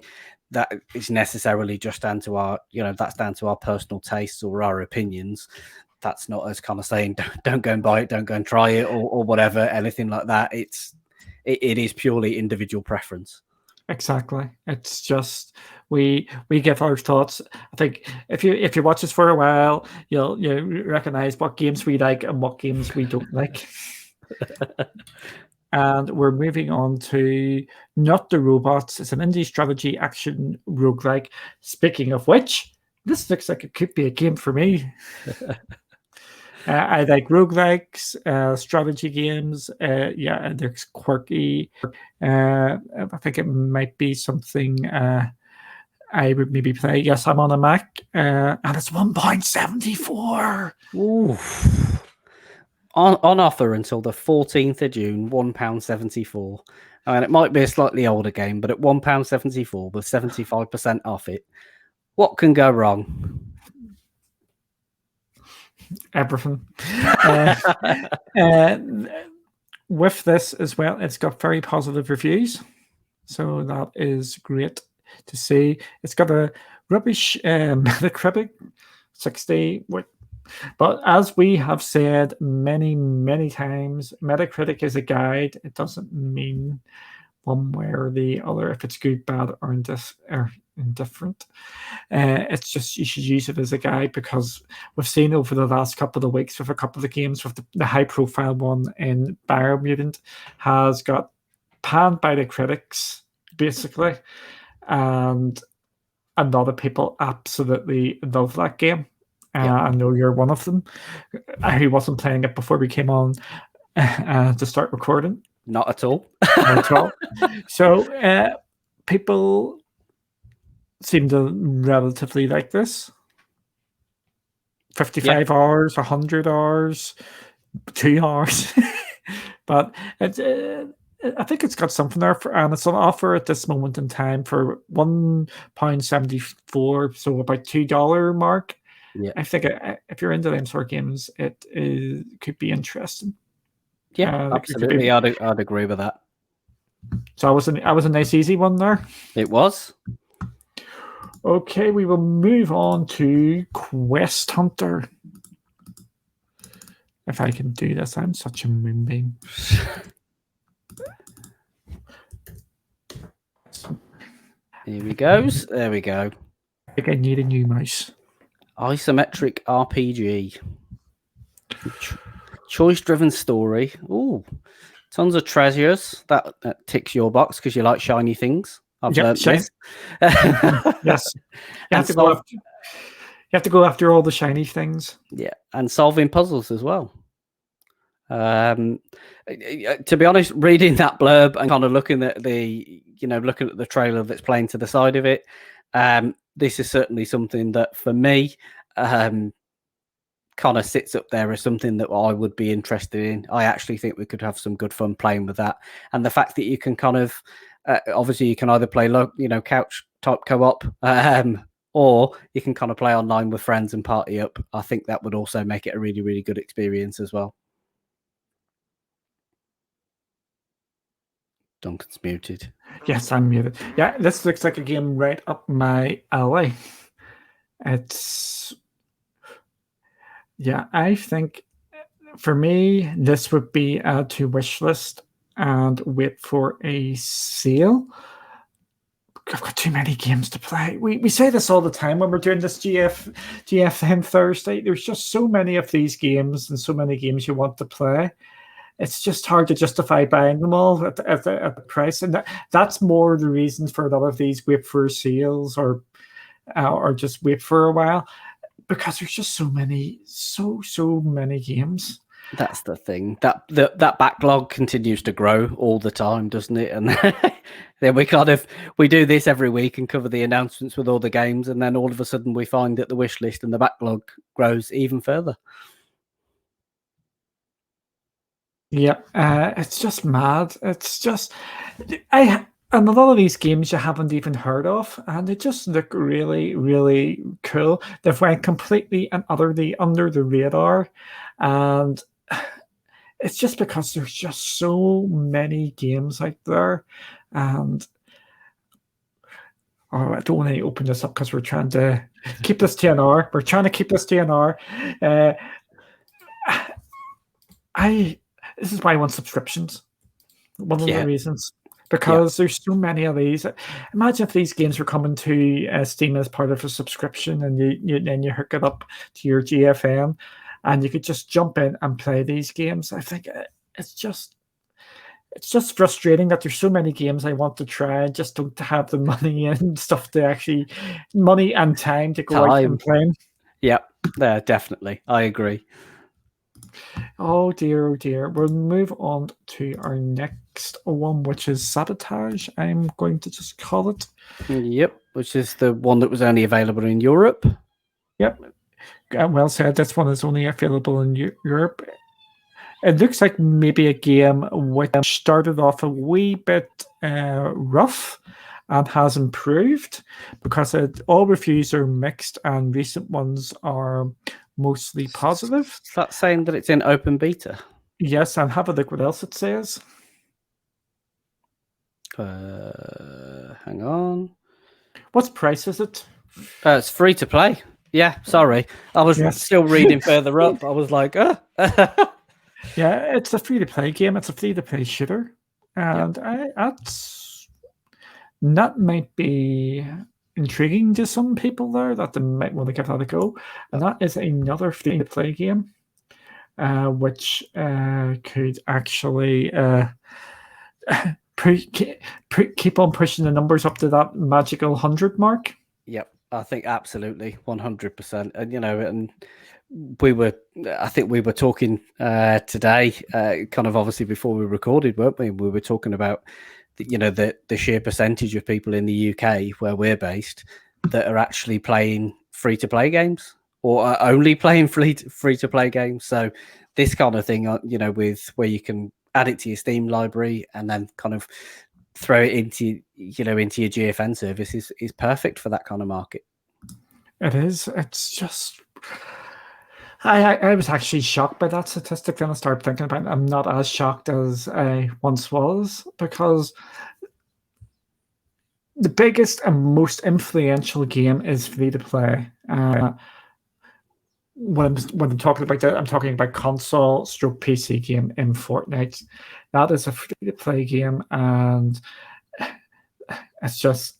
that is necessarily just down to our, that's down to our personal tastes or our opinions. That's not us kind of saying, don't go and buy it, don't go and try it or whatever, anything like that. It is purely individual preference. Exactly. It's just we give our thoughts. I think if you watch us for a while, you'll recognize what games we like and what games we don't like. And we're moving on to Not the Robots. It's an indie strategy action roguelike. Speaking of which, this looks like it could be a game for me. I like roguelikes, strategy games. And they're quirky. I think it might be something I would maybe play. Yes, I'm on a Mac, and it's £1.74. Ooh. On offer until the 14th of June, £1.74. I mean, it might be a slightly older game, but at £1.74 with 75% off it, what can go wrong? Everything. With this as well, it's got very positive reviews, so that is great to see. It's got a rubbish Metacritic 60 with But as we have said many, many times, Metacritic is a guide. It doesn't mean one way or the other if it's good, bad, or indifferent. It's just you should use it as a guide, because we've seen over the last couple of weeks with a couple of the games, with the high-profile one in Biomutant has got panned by the critics, basically, and a lot of people absolutely love that game. I know you're one of them. I wasn't playing it before we came on to start recording. Not at all. Not at all. So people seem to relatively like this. 55 hours, 100 hours, 2 hours. But it's, I think it's got something there, and it's on offer at this moment in time for £1.74, so about $2 mark. Yeah, I think if you're into them sort of games, it could be interesting. Yeah, absolutely. I'd agree with that. So I was a nice easy one there. It was. Okay, we will move on to Quest Hunter. If I can do this, I'm such a moonbeam. Here he goes. There we go. I think I need a new mouse. Isometric RPG. Choice-driven story. Ooh, tons of treasures. That ticks your box because you like shiny things. I've learned this. Yes. You have to go after all the shiny things. Yeah, and solving puzzles as well. To be honest, reading that blurb and kind of looking at the trailer that's playing to the side of it, this is certainly something that for me kind of sits up there as something that I would be interested in. I actually think we could have some good fun playing with that, and the fact that you can kind of obviously you can either play couch type co-op, or you can kind of play online with friends and party up. I think that would also make it a really, really good experience as well. Duncan's muted. Yes, I'm muted. Yeah, this looks like a game right up my alley. I think for me, this would be add to wish list and wait for a sale. I've got too many games to play. We say this all the time when we're doing this GFN Thursday. There's just so many of these games and so many games you want to play. It's just hard to justify buying them all at the price, and that's more the reason for a lot of these wait for sales or just wait for a while, because there's just so many games. That's the thing. That backlog continues to grow all the time, doesn't it? And then we do this every week and cover the announcements with all the games, and then all of a sudden we find that the wish list and the backlog grows even further. Yeah, it's just mad. It's just and a lot of these games you haven't even heard of, and they just look really, really cool. They've went completely and utterly under the radar, and it's just because there's just so many games out there. And I don't want to open this up because we're trying to keep this to an hour. We're trying to keep this to an hour. This is why I want subscriptions. One of the reasons. Because there's so many of these. Imagine if these games were coming to Steam as part of a subscription, and you hook it up to your GFN, and you could just jump in and play these games. I think it's just frustrating that there's so many games I want to try, just don't have the money and stuff to money and time to go out and play. Yep, definitely. I agree. Oh dear, oh dear. We'll move on to our next one, which is Sabotage. I'm going to just call it. Yep, which is the one that was only available in Europe. Yep. Well said. This one is only available in Europe. It looks like maybe a game which started off a wee bit rough and has improved, because all reviews are mixed and recent ones are mostly positive. Is that saying that it's in open beta? Yes, and have a look what else it says. Hang on. What price is it? It's free to play. Yeah, sorry. I was still reading further up. I was like, yeah, it's a free-to-play game. It's a free-to-play shooter. And that might be intriguing to some people there, that they might want to give that a go. And that is another free-to-play game, which could actually keep on pushing the numbers up to that magical 100 mark. Yep, I think absolutely 100%. And and I think we were talking today, kind of obviously before we recorded, weren't we? We were talking about the sheer percentage of people in the UK where we're based that are actually playing free-to-play games, or are only playing free-to-play games. So this kind of thing, with where you can add it to your Steam library and then kind of throw it into your GFN service is perfect for that kind of market. It is. It's just, I was actually shocked by that statistic. Then I started thinking about it. I'm not as shocked as I once was, because the biggest and most influential game is free to play. When I'm talking about that, I'm talking about console/PC game in Fortnite. That is a free to play game, and it's just,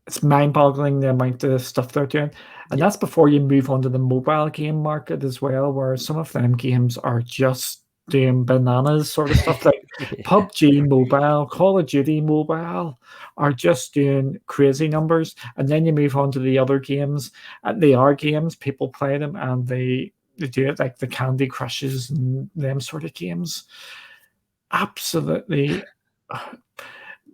it's mind-boggling the amount of stuff they're doing. And that's before you move on to the mobile game market as well, where some of them games are just doing bananas sort of stuff. Like PUBG Mobile, Call of Duty Mobile are just doing crazy numbers. And then you move on to the other games, and they are games, people play them, and they do it, like the Candy Crushes and them sort of games. Absolutely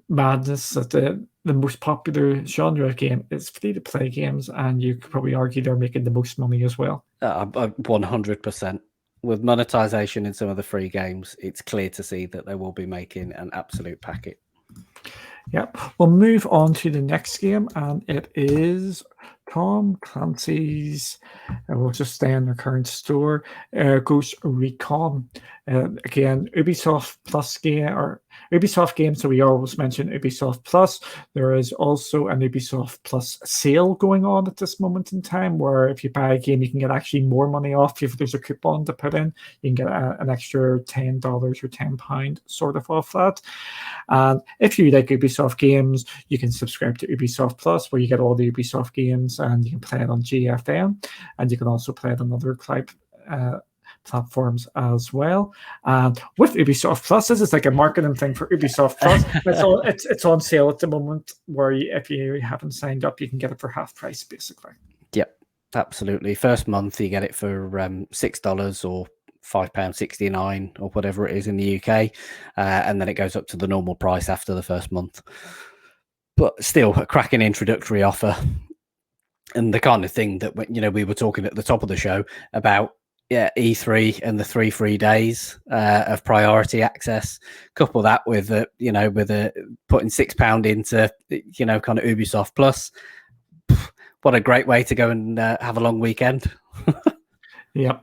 madness that the most popular genre of game is free-to-play games, and you could probably argue they're making the most money as well. 100%. With monetization in some of the free games, it's clear to see that they will be making an absolute packet. Yep. We'll move on to the next game, and it is Tom Clancy's, we'll just stay in the current store, Ghost Recon. Again, Ubisoft Plus game, or Ubisoft game, so we always mention Ubisoft Plus. There is also an Ubisoft Plus sale going on at this moment in time, where if you buy a game, you can get actually more money off. If there's a coupon to put in, you can get an extra $10 or £10 sort of off that. And if you like Ubisoft games, you can subscribe to Ubisoft Plus, where you get all the Ubisoft games, and you can play it on GFN, and you can also play it on other cloud platforms as well. And with Ubisoft Plus, this is like a marketing thing for Ubisoft Plus. It's on sale at the moment, where if you haven't signed up, you can get it for half price, basically. Yep, absolutely. First month you get it for $6 or £5.69 or whatever it is in the UK, and then it goes up to the normal price after the first month. But still, a cracking introductory offer, and the kind of thing that we were talking at the top of the show about. E3 and the 3 free days of priority access. Couple that with putting £6 into kind of Ubisoft Plus. What a great way to go and have a long weekend. Yep.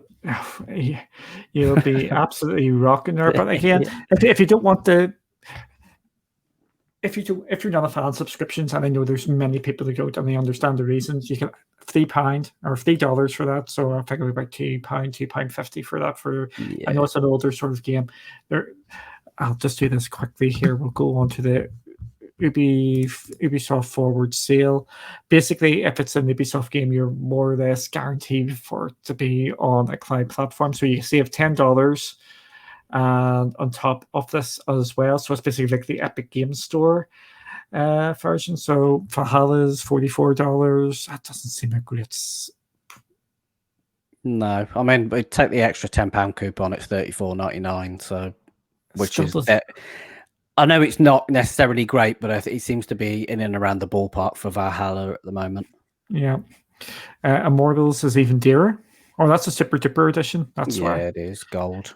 You'll be absolutely rocking there. But again, if you don't want to, if you're not a fan of subscriptions, and I know there's many people that don't, and they understand the reasons, you can £3 or $3 for that. So I figure about £2.50 for that. I know it's an older sort of game. I'll just do this quickly here. We'll go on to the Ubisoft Forward sale. Basically, if it's an Ubisoft game, you're more or less guaranteed for it to be on a cloud platform. So you save $10 and on top of this as well. So it's basically like the Epic Games Store version. So Valhalla's $44. That doesn't seem a great. No, I mean, take the extra £10 coupon, it's $34.99. So, which is I know it's not necessarily great, but it seems to be in and around the ballpark for Valhalla at the moment. Yeah, Immortals is even dearer. Oh, that's a super duper edition. That's why it is gold.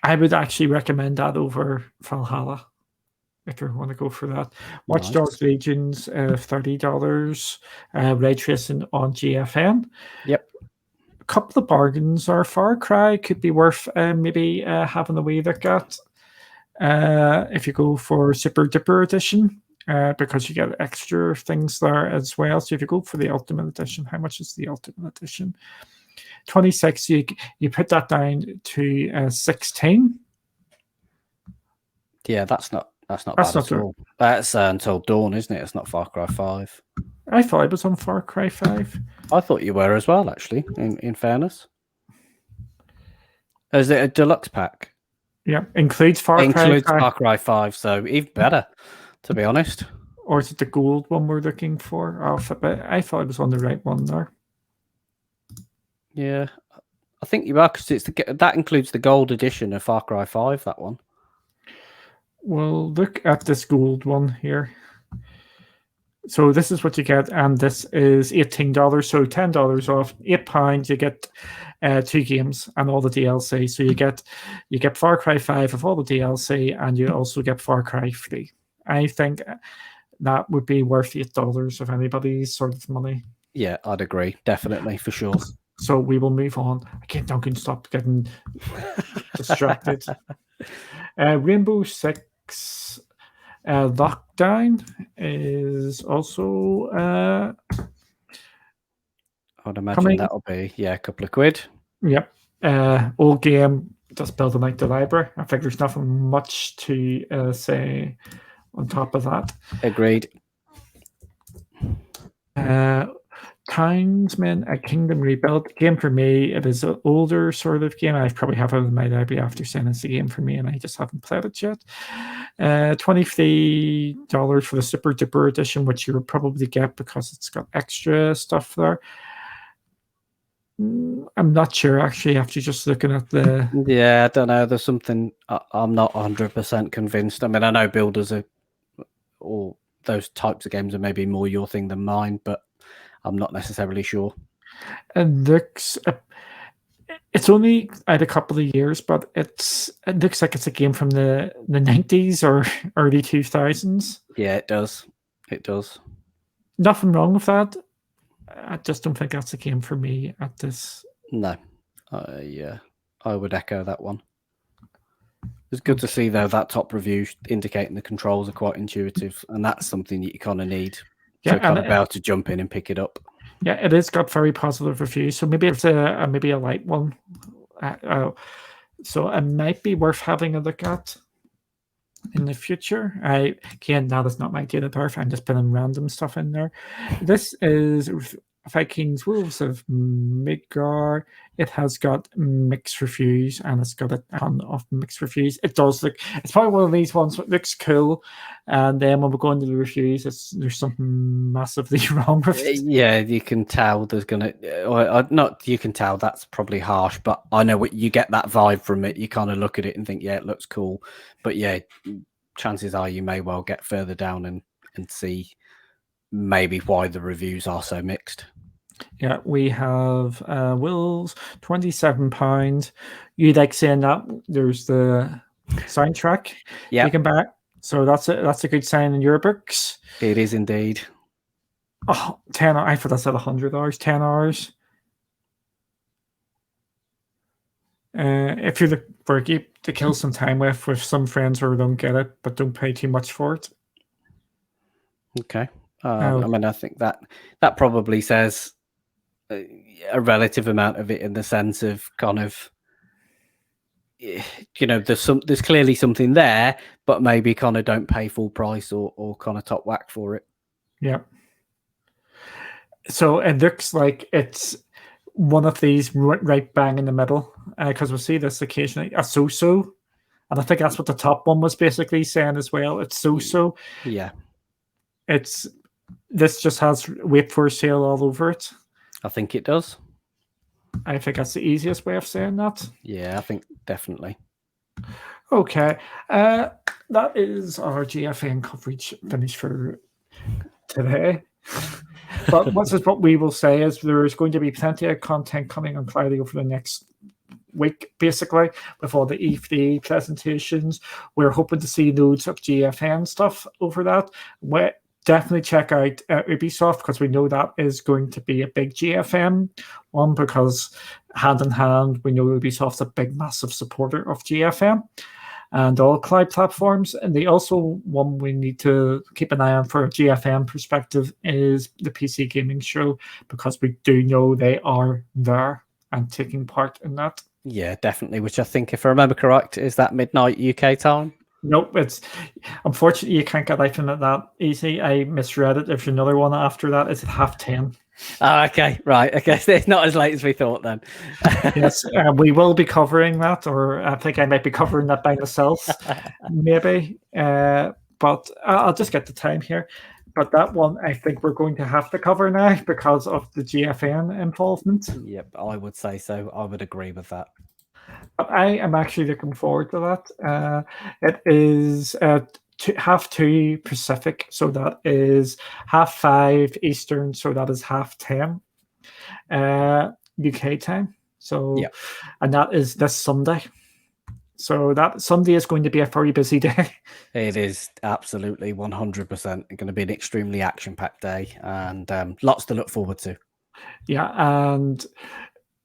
I would actually recommend that over Valhalla if you want to go for that. Watch Dogs Legions, $30. Ray tracing on GFN. Yep. A couple of bargains are Far Cry could be worth maybe having a wee look at. If you go for Super Duper Edition, because you get extra things there as well. So if you go for the Ultimate Edition, how much is the Ultimate Edition? 26. You put that down to 16. Yeah, that's not bad at all. That's Until Dawn, isn't it? It's not Far Cry 5. I thought it was on Far Cry 5. I thought you were as well, actually, in fairness. Is it a deluxe pack? Yeah, includes Far Cry 5, so even better, to be honest. Or is it the gold one we're looking for? But I thought it was on the right one there. Yeah, I think you are, because that includes the gold edition of Far Cry 5, that one. Well, look at this gold one here. So this is what you get, and this is $18, so $10 off, £8. You get 2 games and all the DLC. So you get Far Cry 5 of all the DLC, and you also get Far Cry 3. I think that would be worth $8 of anybody's sort of money. Yeah, I'd agree, definitely, for sure. So we will move on. Again, Duncan, stop getting distracted. Rainbow Six Lockdown is also I'd imagine that'll be a couple of quid. Yep. Old game, just building out the library. I think there's nothing much to say on top of that. Agreed. Townsmen, A Kingdom Rebuilt. Game for me, it is an older sort of game. I probably have it in my library after saying it's a game for me, and I just haven't played it yet. $23 for the Super Duper Edition, which you will probably get because it's got extra stuff there. I'm not sure, actually, after just looking at the... Yeah, I don't know. There's something... I'm not 100% convinced. I mean, I know builders are... or those types of games are maybe more your thing than mine, but I'm not necessarily sure. It looks... It's only out a couple of years, but it looks like it's a game from the 90s or early 2000s. Yeah, it does. It does. Nothing wrong with that. I just don't think that's a game for me at this. No. Yeah, I would echo that one. It's good to see, though, that top review indicating the controls are quite intuitive, and that's something that you kind of need. Yeah, so kind of be able to jump in and pick it up. Yeah, it has got very positive reviews, so maybe it's maybe a light one. So it might be worth having a look at in the future. Again, now that's not my data birth. I'm just putting random stuff in there. This is Vikings Wolves of Midgar. It has got mixed reviews, and it's got a ton of mixed reviews. It does look, it's probably one of these ones that looks cool, and then when we go into the reviews, there's something massively wrong with it. Yeah, you can tell there's gonna, not you can tell, that's probably harsh, but I know what you get, that vibe from it. You kind of look at it and think, yeah, it looks cool, but yeah, chances are you may well get further down and see maybe why the reviews are so mixed. Yeah, we have Wolves, £27. You like saying that there's the soundtrack you can buy. So that's a good sign in your books. It is indeed. Oh, 10 hours. I thought that said $100. 10 hours. If you look for a game to kill some time with some friends who don't get it, but don't pay too much for it. Okay. I mean, I think that probably says a relative amount of it, in the sense of kind of, you know, there's clearly something there, but maybe kind of don't pay full price or kind of top whack for it. Yeah. So it looks like it's one of these right bang in the middle, because we'll see this occasionally, a so-so, and I think that's what the top one was basically saying as well. It's so-so. Yeah. This just has wait for sale all over it. I think it does. I think that's the easiest way of saying that. Yeah, I think definitely. Okay. That is our GFN coverage finished for today. But what we will say is there is going to be plenty of content coming on Friday over the next week, basically, with all the E3 presentations. We're hoping to see loads of GFN stuff over that. Definitely check out Ubisoft, because we know that is going to be a big GFM one, because hand in hand, we know Ubisoft's a big, massive supporter of GFM. and all cloud platforms. And the also one we need to keep an eye on for a GFM perspective is the PC Gaming Show, because we do know they are there and taking part in that. Yeah, definitely. Which I think, if I remember correct, is that midnight UK time. Nope, it's unfortunately you can't get iPhone at that easy. I misread it. There's another one after that. It's at 10:30. Oh, okay, right. Okay, so it's not as late as we thought then. Yes, we will be covering that, or I think I might be covering that by myself, maybe. But I'll just get the time here. But that one, I think we're going to have to cover now because of the GFN involvement. Yep, I would say so. I would agree with that. But I am actually looking forward to that. It is 2:30 Pacific, so that is 5:30 Eastern, so that is 10:30 UK time. So, Yep. And that is this Sunday. So that Sunday is going to be a very busy day. It is absolutely 100% going to be an extremely action-packed day, and lots to look forward to. Yeah, and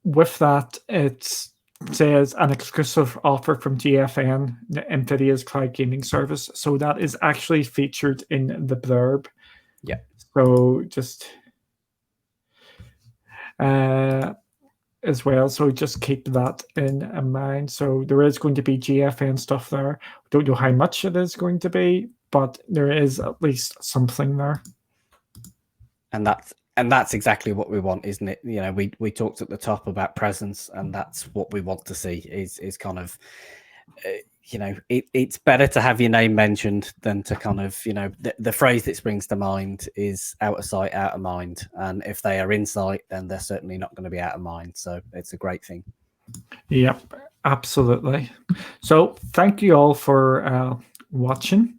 with that, it says an exclusive offer from GFN, NVIDIA's cloud gaming service. So that is actually featured in the blurb. Yeah. So just as well. So just keep that in mind. So there is going to be GFN stuff there. Don't know how much it is going to be, but there is at least something there. And that's exactly what we want, isn't it? You know, we talked at the top about presence, and that's what we want to see. Is kind of, you know, it's better to have your name mentioned than to kind of, you know, the phrase that springs to mind is out of sight, out of mind. And if they are in sight, then they're certainly not going to be out of mind. So it's a great thing. Yep, absolutely. So thank you all for watching.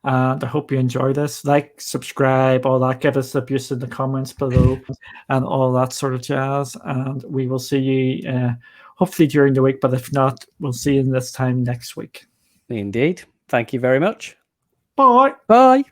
And I hope you enjoy this. Like, subscribe, all that. Give us abuse in the comments below and all that sort of jazz. And we will see you hopefully during the week. But if not, we'll see you this time next week. Indeed. Thank you very much. Bye. Bye.